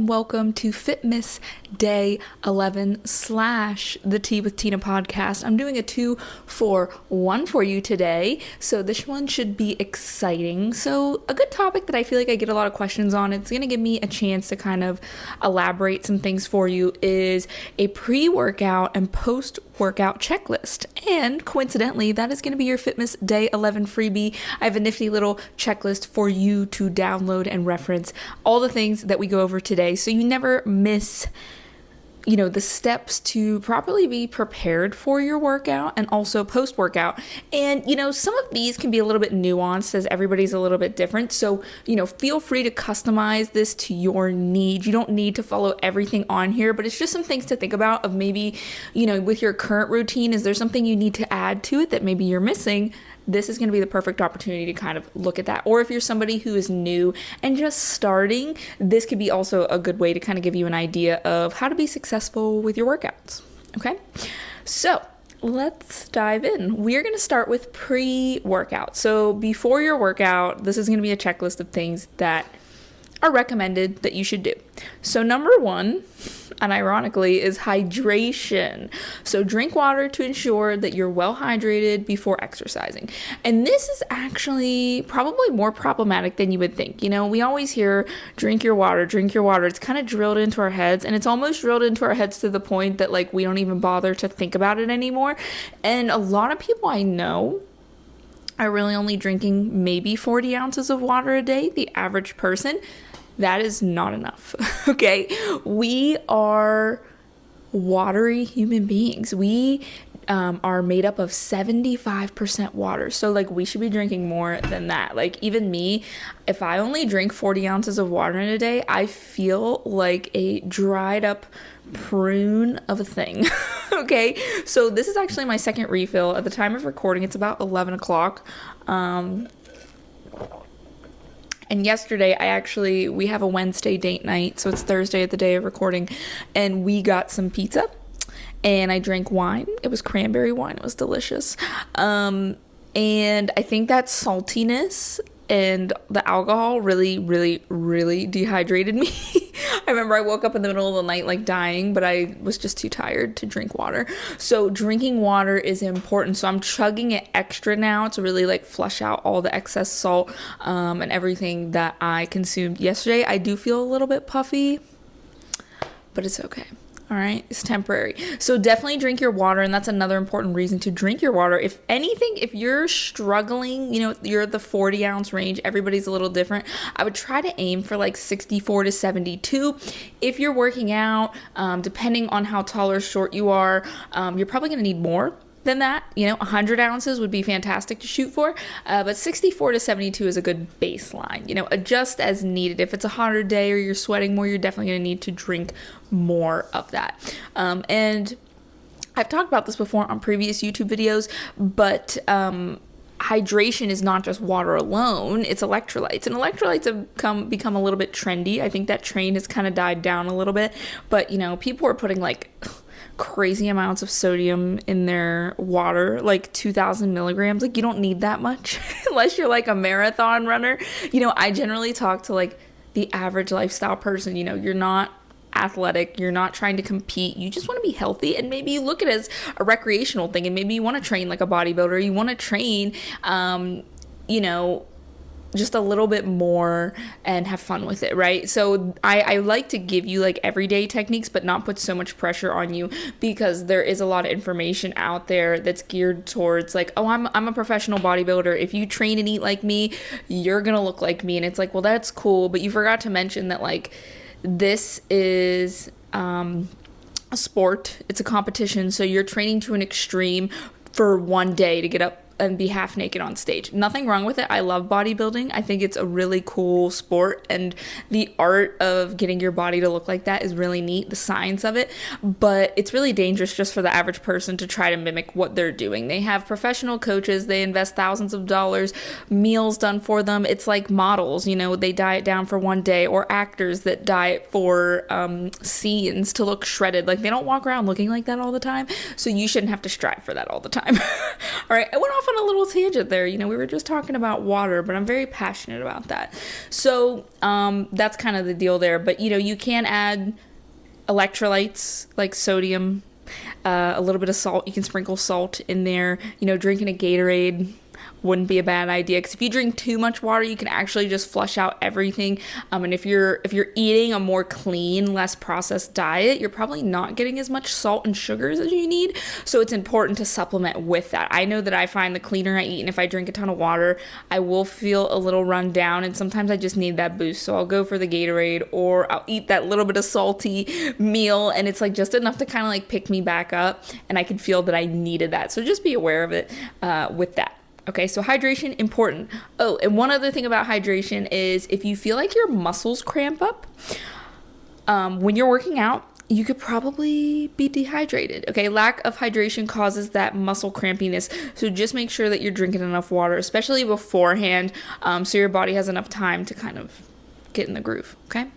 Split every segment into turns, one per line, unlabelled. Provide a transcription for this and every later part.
welcome to FITMAS Day 11 / the Tea with Tina podcast. I'm doing a 2-for-1 for you today, so this one should be exciting. So a good topic that I feel like I get a lot of questions on, it's going to give me a chance to kind of elaborate some things for you, is a pre-workout and post-workout checklist. And coincidentally, that is going to be your FITMAS Day 11 freebie. I have a nifty little checklist for you to download and reference all the things that we go over today, so you never miss the steps to properly be prepared for your workout and also post-workout. And some of these can be a little bit nuanced as everybody's a little bit different, so feel free to customize this to your needs. You don't need to follow everything on here, but it's just some things to think about of maybe with your current routine, is there something you need to add to it that maybe you're missing? This is going to be the perfect opportunity to kind of look at that. Or if you're somebody who is new and just starting, this could be also a good way to kind of give you an idea of how to be successful with your workouts. Okay, so let's dive in. We're going to start with pre-workout. So before your workout, this is going to be a checklist of things that are recommended that you should do. So number one, and ironically, is hydration. So drink water to ensure that you're well hydrated before exercising. And this is actually probably more problematic than you would think. We always hear drink your water, drink your water. It's kind of drilled into our heads, and it's almost drilled into our heads to the point that we don't even bother to think about it anymore. And a lot of people I know are really only drinking maybe 40 ounces of water a day, the average person. That is not enough, okay? We are watery human beings. We are made up of 75% water. So we should be drinking more than that. Even me, if I only drink 40 ounces of water in a day, I feel like a dried up prune of a thing. Okay, so this is actually my second refill. At the time of recording, it's about 11 o'clock. And yesterday, we have a Wednesday date night, so it's Thursday at the day of recording, and we got some pizza, and I drank wine. It was cranberry wine. It was delicious. And I think that saltiness and the alcohol really, really, really dehydrated me. I remember I woke up in the middle of the night dying, but I was just too tired to drink water. So drinking water is important. So I'm chugging it extra now to really flush out all the excess salt and everything that I consumed yesterday. I do feel a little bit puffy, but it's okay. All right, it's temporary. So definitely drink your water, and that's another important reason to drink your water. If anything, if you're struggling, you're at the 40 ounce range, everybody's a little different. I would try to aim for 64 to 72. If you're working out, depending on how tall or short you are, you're probably gonna need more than that. 100 ounces would be fantastic to shoot for, but 64 to 72 is a good baseline. Adjust as needed. If it's a hotter day or you're sweating more, you're definitely going to need to drink more of that. And I've talked about this before on previous YouTube videos, but hydration is not just water alone, it's electrolytes. And electrolytes have become a little bit trendy. I think that train has kind of died down a little bit, but people are putting crazy amounts of sodium in their water, 2,000 milligrams. You don't need that much unless you're a marathon runner. I generally talk to the average lifestyle person. You're not athletic, you're not trying to compete, you just want to be healthy, and maybe you look at it as a recreational thing, and maybe you want to train like a bodybuilder, you want to train just a little bit more and have fun with it, right? So I like to give you everyday techniques, but not put so much pressure on you, because there is a lot of information out there that's geared towards I'm a professional bodybuilder. If you train and eat like me, you're gonna look like me. And it's well, that's cool, but you forgot to mention that this is a sport. It's a competition, so you're training to an extreme for one day to get up and be half naked on stage. Nothing wrong with it. I love bodybuilding. I think it's a really cool sport, and the art of getting your body to look like that is really neat, the science of it, but it's really dangerous just for the average person to try to mimic what they're doing. They have professional coaches, they invest thousands of dollars, meals done for them. It's like models, they diet down for one day, or actors that diet for scenes to look shredded. They don't walk around looking like that all the time, so you shouldn't have to strive for that all the time. All right, I went off on a little tangent there. We were just talking about water, but I'm very passionate about that. So that's kind of the deal there. But, you can add electrolytes like sodium, a little bit of salt. You can sprinkle salt in there. Drinking a Gatorade wouldn't be a bad idea, because if you drink too much water, you can actually just flush out everything. And if you're eating a more clean, less processed diet, you're probably not getting as much salt and sugars as you need. So it's important to supplement with that. I know that I find the cleaner I eat, and if I drink a ton of water, I will feel a little run down, and sometimes I just need that boost. So I'll go for the Gatorade, or I'll eat that little bit of salty meal, and it's like just enough to kind of like pick me back up, and I can feel that I needed that. So just be aware of it with that. Okay, so hydration, important. Oh, and one other thing about hydration is if you feel like your muscles cramp up when you're working out, you could probably be dehydrated. Okay, lack of hydration causes that muscle crampiness. So just make sure that you're drinking enough water, especially beforehand, so your body has enough time to kind of get in the groove, okay?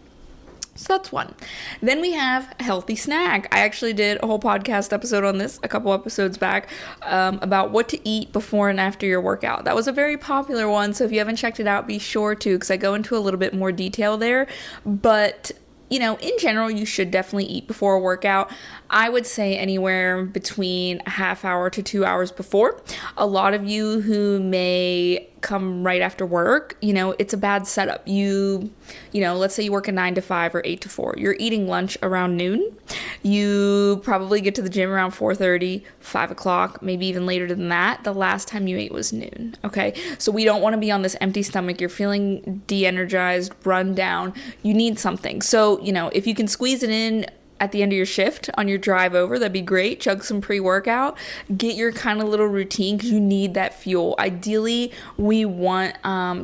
So that's one. Then we have a healthy snack. I actually did a whole podcast episode on this a couple episodes back about what to eat before and after your workout. That was a very popular one, so if you haven't checked it out, be sure to, because I go into a little bit more detail there. But in general, you should definitely eat before a workout. I would say anywhere between a half hour to 2 hours before. A lot of you who may come right after work, it's a bad setup. Let's say you work a 9 to 5 or 8 to 4. You're eating lunch around noon. You probably get to the gym around 4:30, 5 o'clock, maybe even later than that. The last time you ate was noon, okay? So we don't want to be on this empty stomach. You're feeling de-energized, run down. You need something. So, if you can squeeze it in at the end of your shift on your drive over, that'd be great. Chug some pre-workout, get your kind of little routine, because you need that fuel. Ideally, we want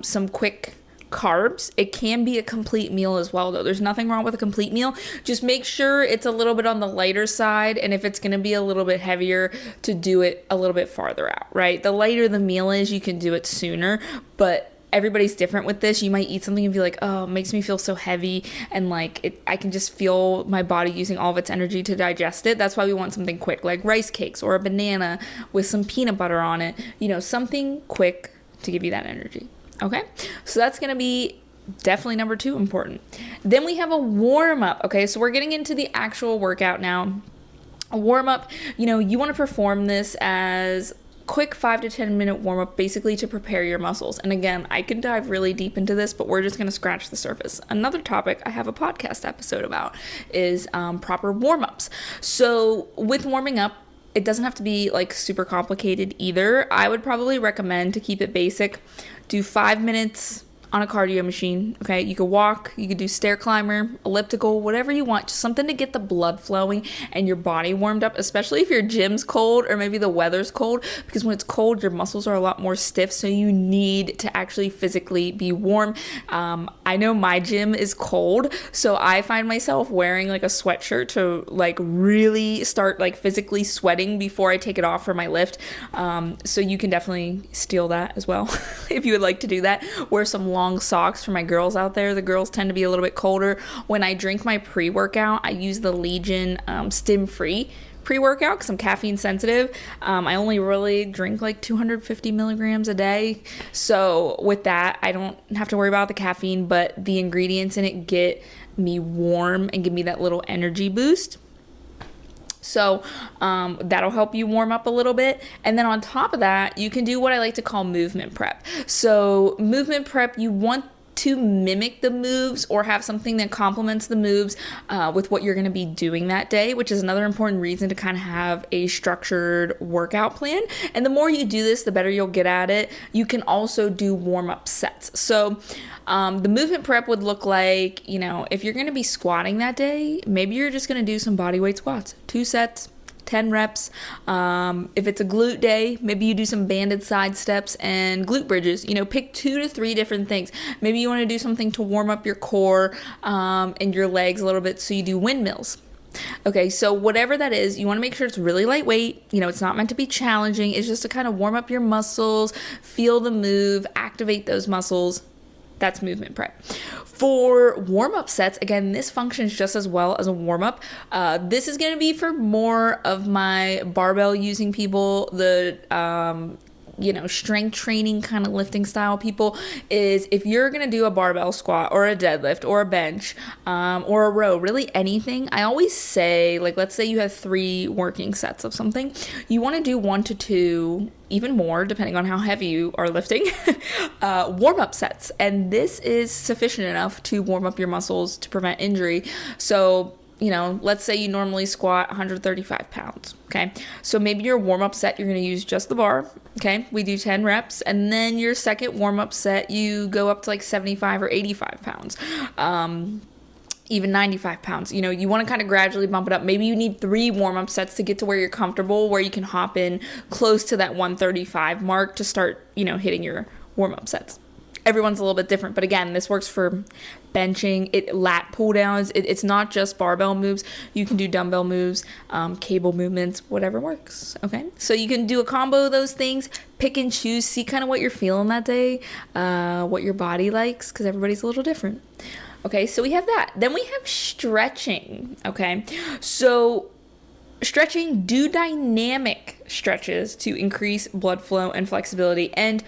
some quick carbs. It can be a complete meal as well, though. There's nothing wrong with a complete meal. Just make sure it's a little bit on the lighter side, and if it's going to be a little bit heavier, to do it a little bit farther out, right? The lighter the meal is, you can do it sooner, but everybody's different with this. You might eat something and be like, oh, it makes me feel so heavy, and I can just feel my body using all of its energy to digest it. That's why we want something quick, like rice cakes or a banana with some peanut butter on it. Something quick to give you that energy. Okay, so that's going to be definitely number 2, important. Then we have a warm-up. Okay, so we're getting into the actual workout now. A warm-up, you want to perform this as quick 5 to 10 minute warm-up, basically to prepare your muscles. And again, I can dive really deep into this, but we're just going to scratch the surface. Another topic I have a podcast episode about is proper warm-ups. So with warming up, it doesn't have to be like super complicated either. I would probably recommend to keep it basic. Do 5 minutes on a cardio machine, okay? You could walk, you could do stair climber, elliptical, whatever you want, just something to get the blood flowing and your body warmed up, especially if your gym's cold or maybe the weather's cold, because when it's cold, your muscles are a lot more stiff, so you need to actually physically be warm. I know my gym is cold, so I find myself wearing like a sweatshirt to like really start like physically sweating before I take it off for my lift. So you can definitely steal that as well if you would like to do that. Wear some long socks for my girls out there. The girls tend to be a little bit colder. When I drink my pre-workout, I use the Legion stim-free pre-workout because I'm caffeine sensitive. I only really drink like 250 milligrams a day. So with that, I don't have to worry about the caffeine, but the ingredients in it get me warm and give me that little energy boost. So that'll help you warm up a little bit. And then on top of that, you can do what I like to call movement prep. So movement prep, you want to mimic the moves or have something that complements the moves with what you're going to be doing that day, which is another important reason to kind of have a structured workout plan. And the more you do this, the better you'll get at it. You can also do warm-up sets. So the movement prep would look like, if you're going to be squatting that day, maybe you're just going to do some bodyweight squats, 2 sets, 10 reps. If it's a glute day, maybe you do some banded side steps and glute bridges. Pick 2 to 3 different things. Maybe you want to do something to warm up your core and your legs a little bit, so you do windmills. Okay, so whatever that is, you want to make sure it's really lightweight. It's not meant to be challenging. It's just to kind of warm up your muscles, feel the move, activate those muscles. That's movement prep. For warm-up sets, again, this functions just as well as a warm-up. This is going to be for more of my barbell using people, the strength training kind of lifting style people, is if you're going to do a barbell squat or a deadlift or a bench or a row, really anything, I always say, like, let's say you have 3 working sets of something, you want to do 1 to 2, even more, depending on how heavy you are lifting, warm-up sets. And this is sufficient enough to warm up your muscles to prevent injury. So, let's say you normally squat 135 pounds, okay? So maybe your warm-up set, you're going to use just the bar, okay? We do 10 reps. And then your second warm-up set, you go up to like 75 or 85 pounds. Even 95 pounds. You want to kind of gradually bump it up. Maybe you need 3 warm-up sets to get to where you're comfortable, where you can hop in close to that 135 mark to start, hitting your warm-up sets. Everyone's a little bit different, but again, this works for benching, lat pull downs. It's not just barbell moves. You can do dumbbell moves, cable movements, whatever works. Okay, so you can do a combo of those things. Pick and choose. See kind of what you're feeling that day, what your body likes, because everybody's a little different. Okay, so we have that. Then we have stretching. Okay, so stretching, do dynamic stretches to increase blood flow and flexibility. And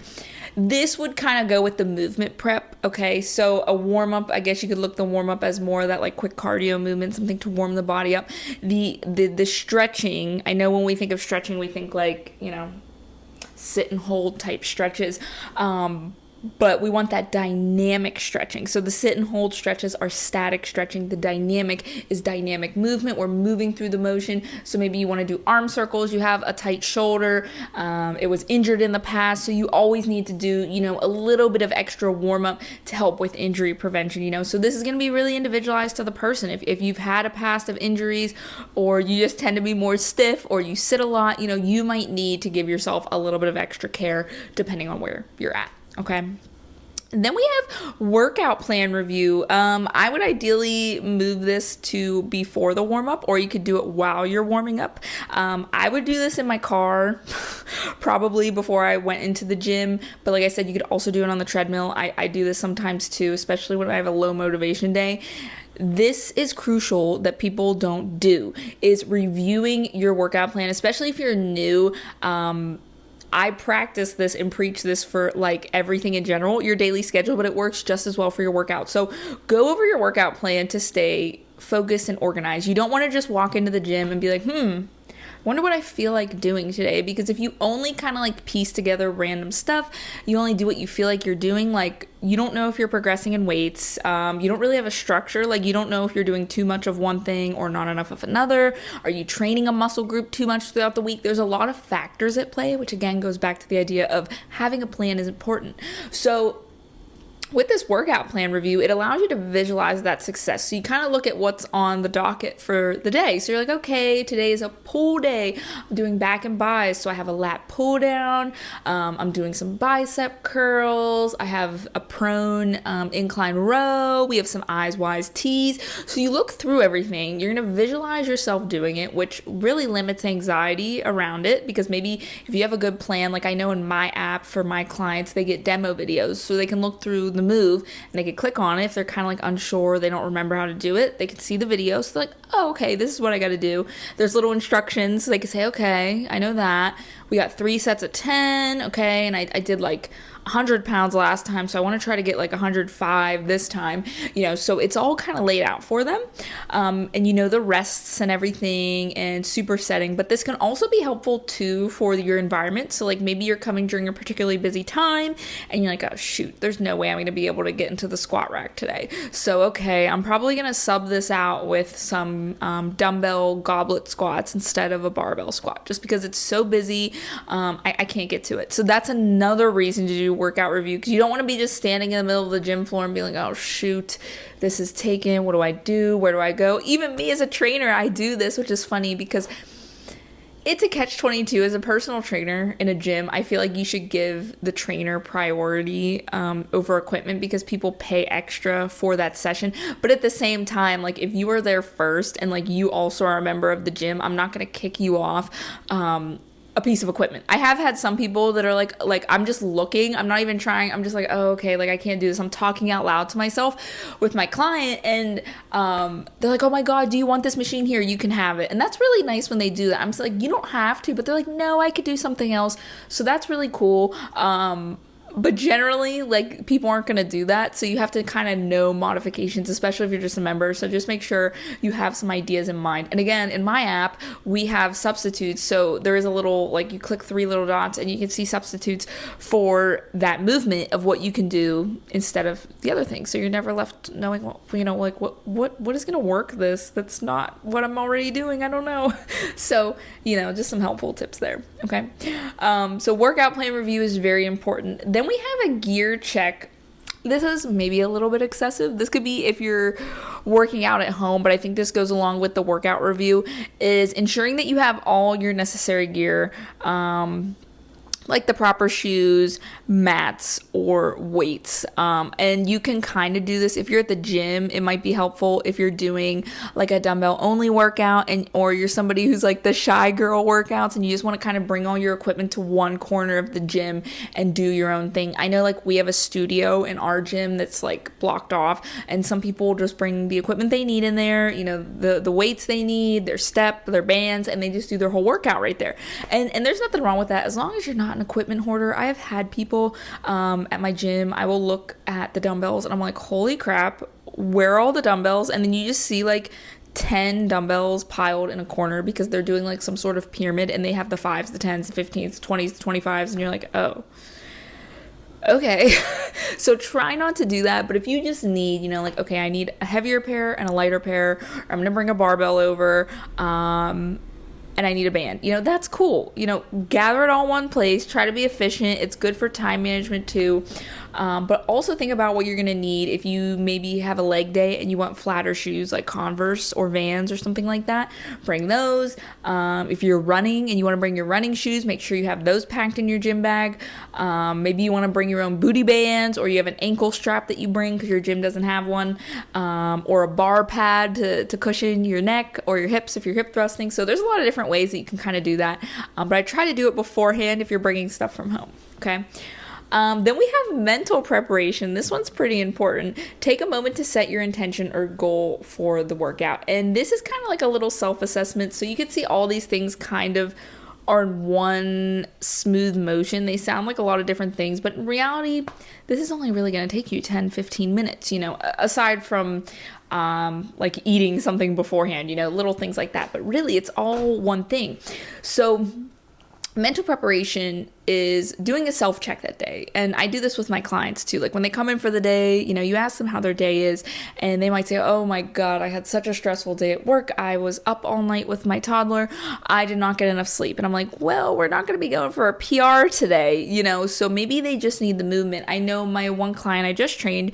this would kind of go with the movement prep, okay? So a warm-up, I guess you could look the warm-up as more of that like quick cardio movement, something to warm the body up. The stretching, I know when we think of stretching, we think like, sit and hold type stretches. But we want that dynamic stretching. So the sit and hold stretches are static stretching. The dynamic is dynamic movement. We're moving through the motion. So maybe you want to do arm circles. You have a tight shoulder. It was injured in the past. So you always need to do, a little bit of extra warm up to help with injury prevention, So this is going to be really individualized to the person. If you've had a past of injuries, or you just tend to be more stiff, or you sit a lot, you might need to give yourself a little bit of extra care depending on where you're at. Okay. And then we have workout plan review. I would ideally move this to before the warm up, or you could do it while you're warming up. I would do this in my car, probably before I went into the gym. But like I said, you could also do it on the treadmill. I do this sometimes too, especially when I have a low motivation day. This is crucial that people don't do, is reviewing your workout plan, especially if you're new. I practice this and preach this for like everything in general, your daily schedule, but it works just as well for your workout. So go over your workout plan to stay focused and organized. You don't want to just walk into the gym and be like, wonder what I feel like doing today. Because if you only kind of like piece together random stuff, you only do what you feel like you're doing, like you don't know if you're progressing in weights. You don't really have a structure. Like you don't know if you're doing too much of one thing or not enough of another. Are you training a muscle group too much throughout the week? There's a lot of factors at play, which again goes back to the idea of having a plan is important. So with this workout plan review, it allows you to visualize that success. So you kind of look at what's on the docket for the day. So you're like, okay, today is a pull day. I'm doing back and buys. So I have a lat pull down. I'm doing some bicep curls. I have a prone incline row. We have some eyes wise tees. So you look through everything. You're going to visualize yourself doing it, which really limits anxiety around it, because maybe if you have a good plan, like I know in my app for my clients, they get demo videos so they can look through the move and they could click on it. If they're kind of like unsure, they don't remember how to do it, they can see the video. So they're like, oh, okay, this is what I got to do. There's little instructions. So they can say, okay, I know that. We got 3 sets of 10. Okay. And I did like 100 pounds last time, so I want to try to get like 105 this time, so it's all kind of laid out for them. And the rests and everything and supersetting, but this can also be helpful too for your environment. So like maybe you're coming during a particularly busy time and you're like, oh shoot, there's no way I'm going to be able to get into the squat rack today. So, okay, I'm probably going to sub this out with some dumbbell goblet squats instead of a barbell squat, just because it's so busy. I can't get to it. So that's another reason to do workout review, because you don't want to be just standing in the middle of the gym floor and be like, oh shoot, this is taken, what do I do, where do I go? Even me as a trainer, I do this, which is funny because it's a catch-22 as a personal trainer in a gym. I feel like you should give the trainer priority over equipment, because people pay extra for that session. But at the same time, like if you are there first and like you also are a member of the gym, I'm not going to kick you off a piece of equipment. I have had some people that are like I'm just looking, I'm not even trying, I'm just like, oh, okay, like I can't do this. I'm talking out loud to myself with my client, and they're like, oh my God, do you want this machine here? You can have it. And that's really nice when they do that. I'm just like, you don't have to, but they're like, no, I could do something else. So that's really cool. But generally, like, people aren't going to do that. So you have to kind of know modifications, especially if you're just a member. So just make sure you have some ideas in mind. And again, in my app, we have substitutes. So there is a little, like, you click 3 little dots and you can see substitutes for that movement of what you can do instead of the other thing. So you're never left knowing, what is going to work that's not what I'm already doing. I don't know. So, just some helpful tips there. Okay. So workout plan review is very important. Then we have a gear check. This is maybe a little bit excessive. This could be if you're working out at home, but I think this goes along with the workout review, is ensuring that you have all your necessary gear, like the proper shoes, mats, or weights. And you can kind of do this if you're at the gym. It might be helpful if you're doing like a dumbbell only workout, or you're somebody who's like the shy girl workouts and you just want to kind of bring all your equipment to one corner of the gym and do your own thing. I know, like, we have a studio in our gym that's like blocked off, and some people just bring the equipment they need in there, the weights they need, their step, their bands, and they just do their whole workout right there. And there's nothing wrong with that as long as you're not an equipment hoarder. I have had people at my gym, I will look at the dumbbells and I'm like, holy crap, where are all the dumbbells? And then you just see like 10 dumbbells piled in a corner because they're doing like some sort of pyramid, and they have the 5s, the 10s, the 15s, the 20s, the 25s, and you're like, oh, okay. So try not to do that. But if you just need, okay, I need a heavier pair and a lighter pair, or I'm gonna bring a barbell over, and I need a band, that's cool. Gather it all in one place, try to be efficient. It's good for time management too. But also think about what you're going to need if you maybe have a leg day and you want flatter shoes like Converse or Vans or something like that. Bring those. If you're running and you want to bring your running shoes, make sure you have those packed in your gym bag. Maybe you want to bring your own booty bands, or you have an ankle strap that you bring because your gym doesn't have one, or a bar pad to cushion your neck or your hips if you're hip thrusting. So there's a lot of different ways that you can kind of do that. But I try to do it beforehand if you're bringing stuff from home. Okay. Then we have mental preparation. This one's pretty important. Take a moment to set your intention or goal for the workout. And this is kind of like a little self-assessment. So you can see all these things kind of are in one smooth motion. They sound like a lot of different things, but in reality, this is only really going to take you 10, 15 minutes, aside from like eating something beforehand, little things like that. But really, it's all one thing. So mental preparation is doing a self-check that day. And I do this with my clients too. Like when they come in for the day, you ask them how their day is, and they might say, oh my God, I had such a stressful day at work. I was up all night with my toddler. I did not get enough sleep. And I'm like, well, we're not going to be going for a PR today, so maybe they just need the movement. I know my one client I just trained,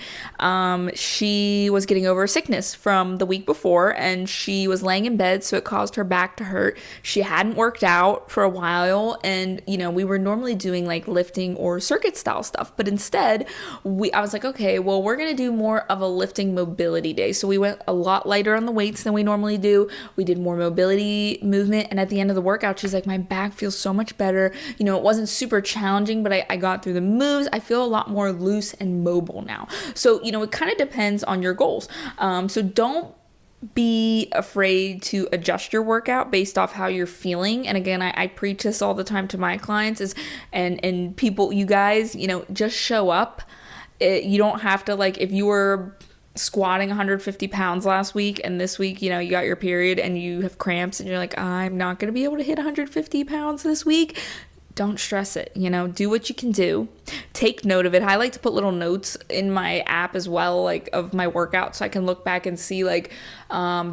she was getting over a sickness from the week before, and she was laying in bed, so it caused her back to hurt. She hadn't worked out for a while, and we were normally doing like lifting or circuit style stuff, but instead I was like, okay, well, we're gonna do more of a lifting mobility day. So we went a lot lighter on the weights than we normally do. We did more mobility movement, and at the end of the workout, she's like, my back feels so much better. It wasn't super challenging, but I got through the moves. I feel a lot more loose and mobile now. So it kind of depends on your goals. So don't be afraid to adjust your workout based off how you're feeling. And again, I preach this all the time to my clients and people, you guys, just show up. You don't have to, like, if you were squatting 150 pounds last week and this week, you got your period and you have cramps and you're like, I'm not going to be able to hit 150 pounds this week. Don't stress it, do what you can do. Take note of it. I like to put little notes in my app as well, like of my workout, so I can look back and see like,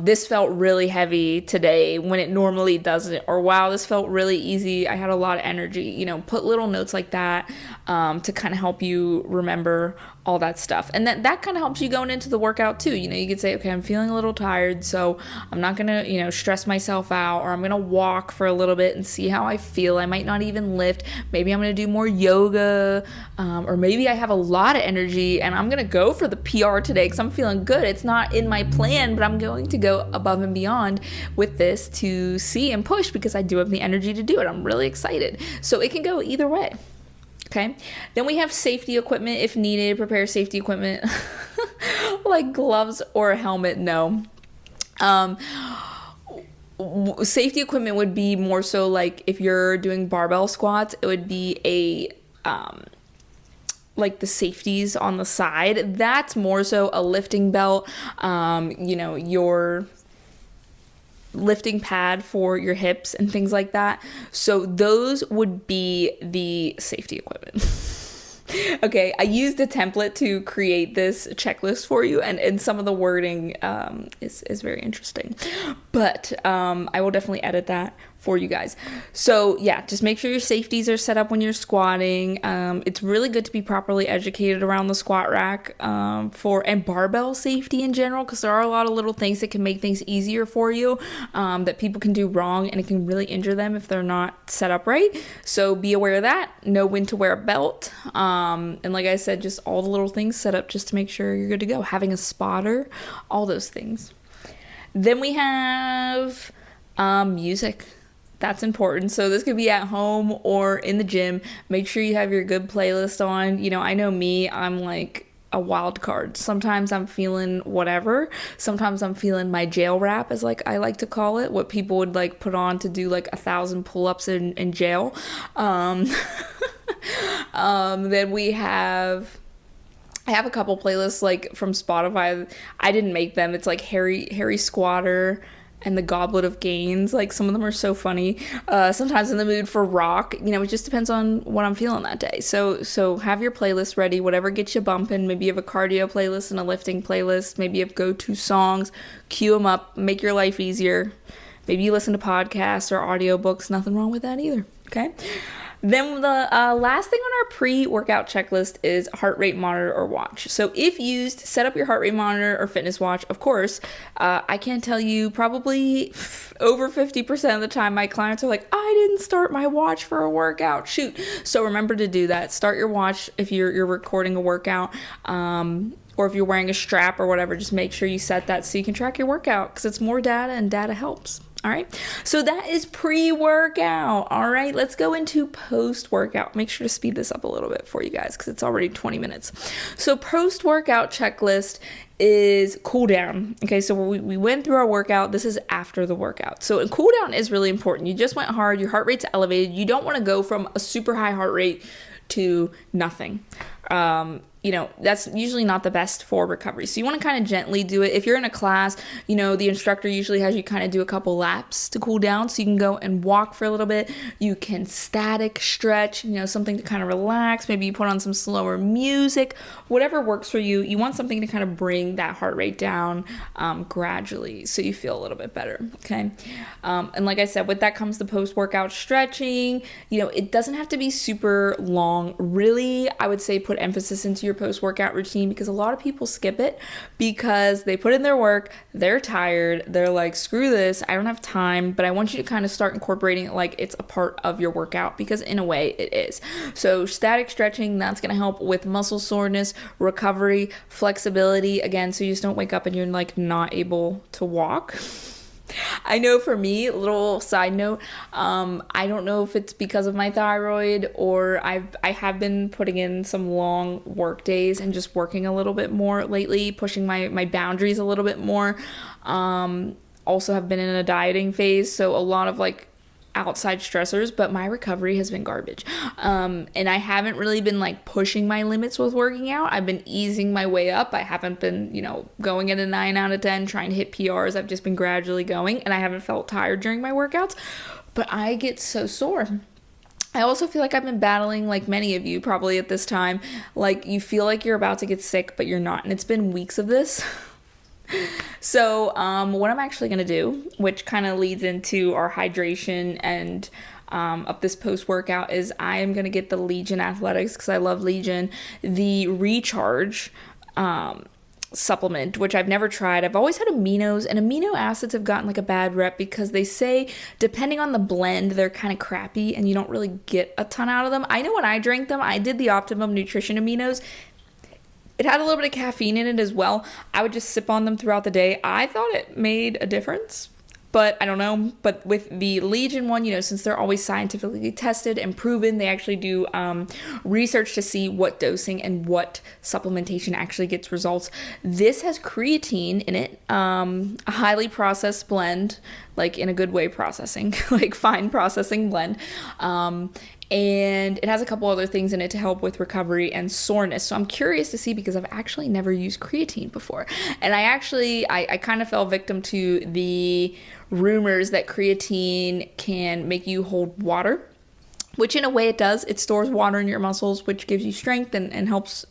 this felt really heavy today when it normally doesn't, or wow, this felt really easy. I had a lot of energy, put little notes like that, to kind of help you remember all that stuff. And that kind of helps you going into the workout too. You could say, okay, I'm feeling a little tired, so I'm not going to, stress myself out, or I'm going to walk for a little bit and see how I feel. I might not even lift. Maybe I'm going to do more yoga or maybe I have a lot of energy and I'm gonna go for the PR today because I'm feeling good. It's not in my plan, but I'm going to go above and beyond with this to see and push because I do have the energy to do it. I'm really excited. So it can go either way. Okay. Then we have safety equipment if needed. Prepare safety equipment like gloves or a helmet. No. Safety equipment would be more so like if you're doing barbell squats, it would be a like the safeties on the side. That's more so a lifting belt, your lifting pad for your hips and things like that. So those would be the safety equipment. Okay, I used a template to create this checklist for you, and some of the wording is very interesting. But I will definitely edit that for you guys. So yeah, just make sure your safeties are set up when you're squatting. It's really good to be properly educated around the squat rack and barbell safety in general, because there are a lot of little things that can make things easier for you that people can do wrong, and it can really injure them if they're not set up right. So be aware of that. Know when to wear a belt. And like I said, just all the little things set up just to make sure you're good to go. Having a spotter, all those things. Then we have music. That's important. So this could be at home or in the gym. Make sure you have your good playlist on. I know me, I'm like a wild card. Sometimes I'm feeling whatever. Sometimes I'm feeling my jail rap, as like I like to call it, what people would like put on to do like 1,000 pull-ups in jail. Then I have a couple playlists like from Spotify. I didn't make them. It's like Harry Squatter and the Goblet of Gains. Like some of them are so funny. Sometimes in the mood for rock. It just depends on what I'm feeling that day. So have your playlist ready, whatever gets you bumping. Maybe you have a cardio playlist and a lifting playlist. Maybe you have go-to songs. Cue them up. Make your life easier. Maybe you listen to podcasts or audiobooks. Nothing wrong with that either. Okay. Then the last thing on our pre-workout checklist is heart rate monitor or watch. So if used, set up your heart rate monitor or fitness watch. Of course, I can tell you probably over 50% of the time my clients are like, I didn't start my watch for a workout. Shoot. So remember to do that. Start your watch if you're recording a workout. Or if you're wearing a strap or whatever, just make sure you set that so you can track your workout, because it's more data and data helps. All right. So that is pre-workout. All right. Let's go into post-workout. Make sure to speed this up a little bit for you guys because it's already 20 minutes. So post-workout checklist is cool down. Okay. So we went through our workout. This is after the workout. So cool down is really important. You just went hard. Your heart rate's elevated. You don't want to go from a super high heart rate to nothing. That's usually not the best for recovery. So you want to kind of gently do it. If you're in a class, the instructor usually has you kind of do a couple laps to cool down. So you can go and walk for a little bit. You can static stretch, something to kind of relax. Maybe you put on some slower music, whatever works for you. You want something to kind of bring that heart rate down gradually so you feel a little bit better. Okay. And like I said, with that comes the post-workout stretching. It doesn't have to be super long. Really, I would say put emphasis into your post-workout routine, because a lot of people skip it because they put in their work, they're tired, they're like, screw this, I don't have time. But I want you to kind of start incorporating it like it's a part of your workout, because in a way it is. So static stretching, that's going to help with muscle soreness, recovery, flexibility, again, so you just don't wake up and you're like not able to walk. I know for me, little side note, I don't know if it's because of my thyroid or I have been putting in some long work days and just working a little bit more lately, pushing my boundaries a little bit more. Also have been in a dieting phase, so a lot of like outside stressors, but my recovery has been garbage. And I haven't really been like pushing my limits with working out. I've been easing my way up. I haven't been, going at a 9 out of 10, trying to hit PRs. I've just been gradually going, and I haven't felt tired during my workouts, but I get so sore. I also feel like I've been battling, like many of you probably at this time, like you feel like you're about to get sick, but you're not. And it's been weeks of this. So what I'm actually going to do, which kind of leads into our hydration and of this post-workout, is I am going to get the Legion Athletics, because I love Legion, the Recharge supplement, which I've never tried. I've always had aminos, and amino acids have gotten like a bad rep because they say depending on the blend, they're kind of crappy and you don't really get a ton out of them. I know when I drank them, I did the Optimum Nutrition aminos. It had a little bit of caffeine in it as well. I would just sip on them throughout the day. I thought it made a difference, but I don't know. But with the Legion one, since they're always scientifically tested and proven, they actually do research to see what dosing and what supplementation actually gets results. This has creatine in it, a highly processed blend, like in a good way processing, like fine processing blend. And it has a couple other things in it to help with recovery and soreness. So I'm curious to see, because I've actually never used creatine before. And I kind of fell victim to the rumors that creatine can make you hold water, which in a way it does. It stores water in your muscles, which gives you strength and helps,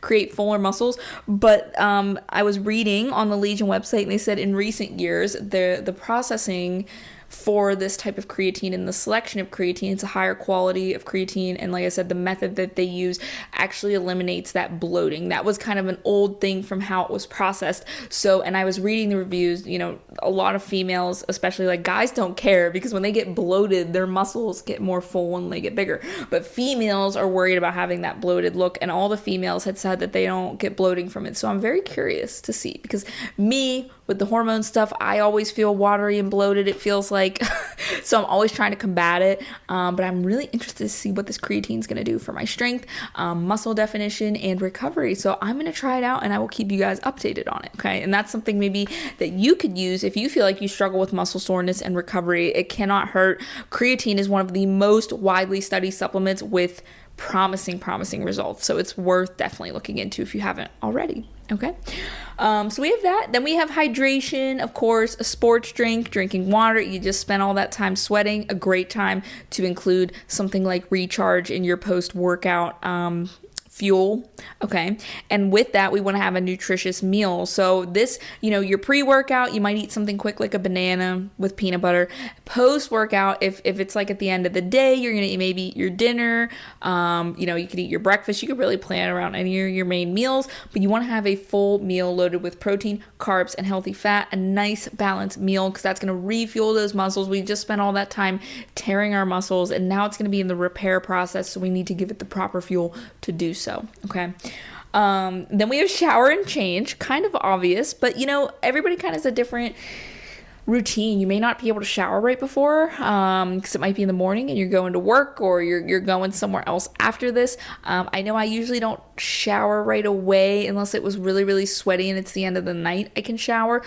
create fuller muscles. But I was reading on the Legion website, and they said in recent years, the processing for this type of creatine and the selection of creatine, it's a higher quality of creatine, and like I said, the method that they use actually eliminates that bloating. That was kind of an old thing from how it was processed. So, and I was reading the reviews, a lot of females, especially, like, guys don't care because when they get bloated, their muscles get more full when they get bigger, but females are worried about having that bloated look, and all the females had said that they don't get bloating from it. So I'm very curious to see, because me, with the hormone stuff, I always feel watery and bloated, it feels like. So I'm always trying to combat it. But I'm really interested to see what this creatine is going to do for my strength, muscle definition, and recovery. So I'm going to try it out, and I will keep you guys updated on it. Okay. And that's something maybe that you could use if you feel like you struggle with muscle soreness and recovery. It cannot hurt. Creatine is one of the most widely studied supplements with promising results. So it's worth definitely looking into if you haven't already. Okay. So we have that. Then we have hydration, of course, a sports drink, drinking water. You just spent all that time sweating. A great time to include something like Recharge in your post-workout fuel. Okay. And with that, we want to have a nutritious meal. So this, your pre-workout, you might eat something quick like a banana with peanut butter. Post-workout, if it's like at the end of the day, you're going to maybe eat your dinner. You could eat your breakfast. You could really plan around any of your main meals, but you want to have a full meal loaded with protein, carbs, and healthy fat, a nice balanced meal, because that's going to refuel those muscles. We just spent all that time tearing our muscles, and now it's going to be in the repair process. So we need to give it the proper fuel to do so. Okay. Then we have shower and change, kind of obvious, but everybody kind of has a different routine. You may not be able to shower right before, because it might be in the morning and you're going to work, or you're going somewhere else after this. I know I usually don't shower right away unless it was really, really sweaty and it's the end of the night. I can shower.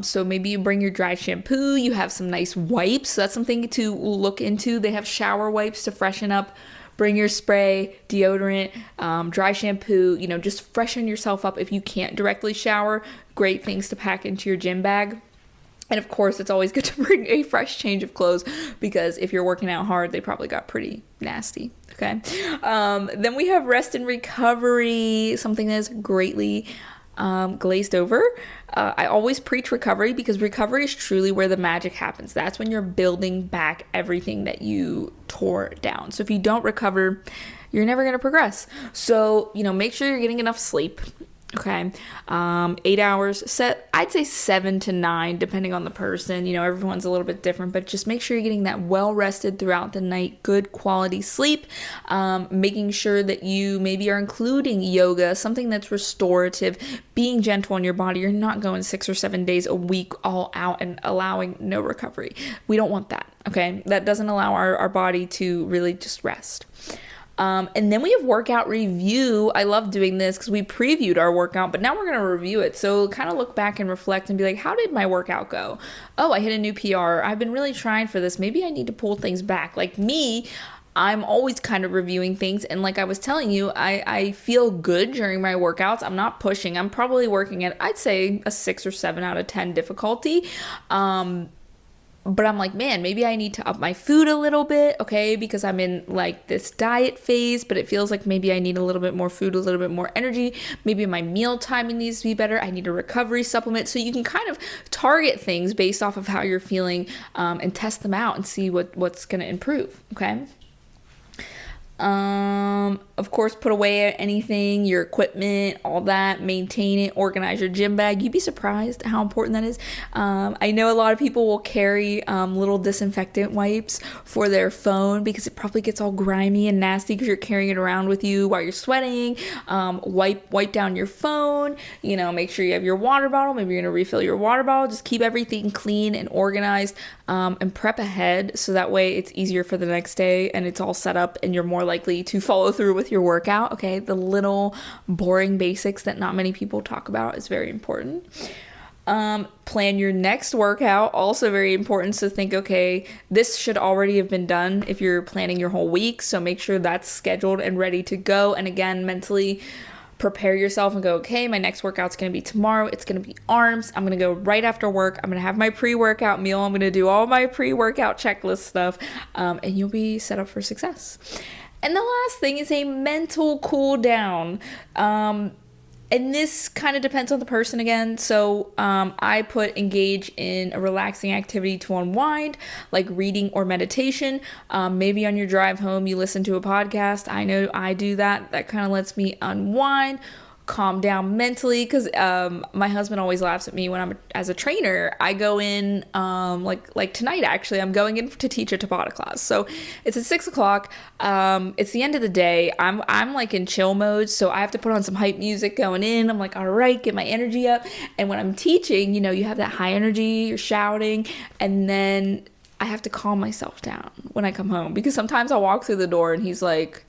So maybe you bring your dry shampoo, you have some nice wipes. So that's something to look into. They have shower wipes to freshen up. Bring your spray, deodorant, dry shampoo, just freshen yourself up if you can't directly shower. Great things to pack into your gym bag. And of course, it's always good to bring a fresh change of clothes, because if you're working out hard, they probably got pretty nasty. Okay. Then we have rest and recovery, something that is greatly glazed over. I always preach recovery, because recovery is truly where the magic happens. That's when you're building back everything that you tore down. So if you don't recover, you're never going to progress. So, make sure you're getting enough sleep. Okay. 8 hours set. I'd say 7 to 9, depending on the person. Everyone's a little bit different, but just make sure you're getting that well rested throughout the night, good quality sleep, making sure that you maybe are including yoga, something that's restorative, being gentle on your body. You're not going 6 or 7 days a week all out and allowing no recovery. We don't want that. Okay. That doesn't allow our body to really just rest. And then we have workout review. I love doing this because we previewed our workout, but now we're going to review it. So kind of look back and reflect and be like, how did my workout go? Oh, I hit a new PR. I've been really trying for this. Maybe I need to pull things back. Like me, I'm always kind of reviewing things. And like I was telling you, I feel good during my workouts. I'm not pushing. I'm probably working at, I'd say, a 6 or 7 out of 10 difficulty. But I'm like, man, maybe I need to up my food a little bit, okay, because I'm in like this diet phase, but it feels like maybe I need a little bit more food, a little bit more energy. Maybe my meal timing needs to be better. I need a recovery supplement. So you can kind of target things based off of how you're feeling, and test them out and see what's going to improve, okay? Of course, put away anything, your equipment, all that, maintain it, organize your gym bag. You'd be surprised how important that is. I know a lot of people will carry little disinfectant wipes for their phone because it probably gets all grimy and nasty because you're carrying it around with you while you're sweating. Wipe down your phone, make sure you have your water bottle. Maybe you're going to refill your water bottle. Just keep everything clean and organized, and prep ahead so that way it's easier for the next day and it's all set up and you're more likely to follow through with your workout. Okay, the little boring basics that not many people talk about is very important. Plan your next workout, also very important. So think, okay, this should already have been done if you're planning your whole week. So make sure that's scheduled and ready to go. And again, mentally prepare yourself and go, okay, my next workout's going to be tomorrow. It's going to be arms. I'm going to go right after work. I'm going to have my pre-workout meal. I'm going to do all my pre-workout checklist stuff. And you'll be set up for success. And the last thing is a mental cool down. And this kind of depends on the person again. So I put engage in a relaxing activity to unwind, like reading or meditation. Maybe on your drive home, you listen to a podcast. I know I do that. That kind of lets me unwind, calm down mentally, because my husband always laughs at me when I'm as a trainer. I go in like tonight, actually I'm going in to teach a Tabata class, so it's at 6:00. It's the end of the day. I'm like in chill mode, so I have to put on some hype music going in. I'm like, all right, get my energy up. And when I'm teaching, you have that high energy, you're shouting, and then I have to calm myself down when I come home, because sometimes I'll walk through the door and he's like,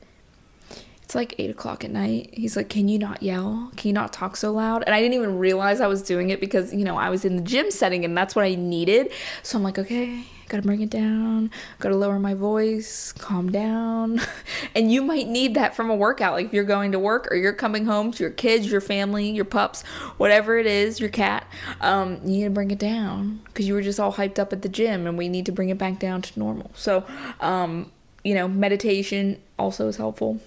it's like 8:00 at night. He's like, can you not yell? Can you not talk so loud? And I didn't even realize I was doing it because, I was in the gym setting and that's what I needed. So I'm like, okay, gotta bring it down, gotta lower my voice, calm down. And you might need that from a workout. Like if you're going to work or you're coming home to your kids, your family, your pups, whatever it is, your cat, you need to bring it down because you were just all hyped up at the gym and we need to bring it back down to normal. So, meditation also is helpful.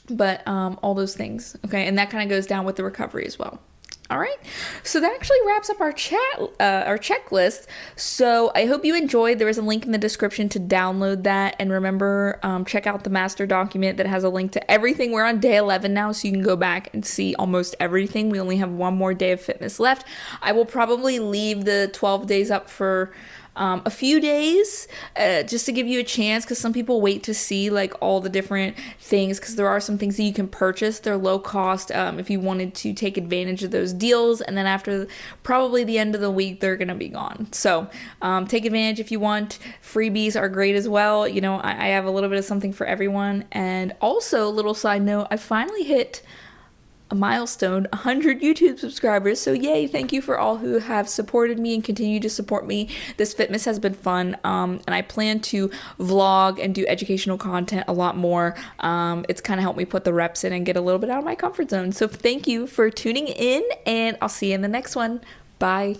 But all those things, okay? And that kind of goes down with the recovery as well. All right, so that actually wraps up our checklist. So I hope you enjoyed. There is a link in the description to download that. And remember, check out the master document that has a link to everything. We're on day 11 now, so you can go back and see almost everything. We only have one more day of fitness left. I will probably leave the 12 days up for a few days just to give you a chance, because some people wait to see like all the different things, because there are some things that you can purchase. They're low cost if you wanted to take advantage of those deals, and then after probably the end of the week they're gonna be gone. So take advantage if you want. Freebies are great as well. I have a little bit of something for everyone. And also, a little side note, I finally hit a milestone, 100 YouTube subscribers. So yay, thank you for all who have supported me and continue to support me. This FITMAS has been fun, and I plan to vlog and do educational content a lot more. It's kind of helped me put the reps in and get a little bit out of my comfort zone. So thank you for tuning in, and I'll see you in the next one. Bye.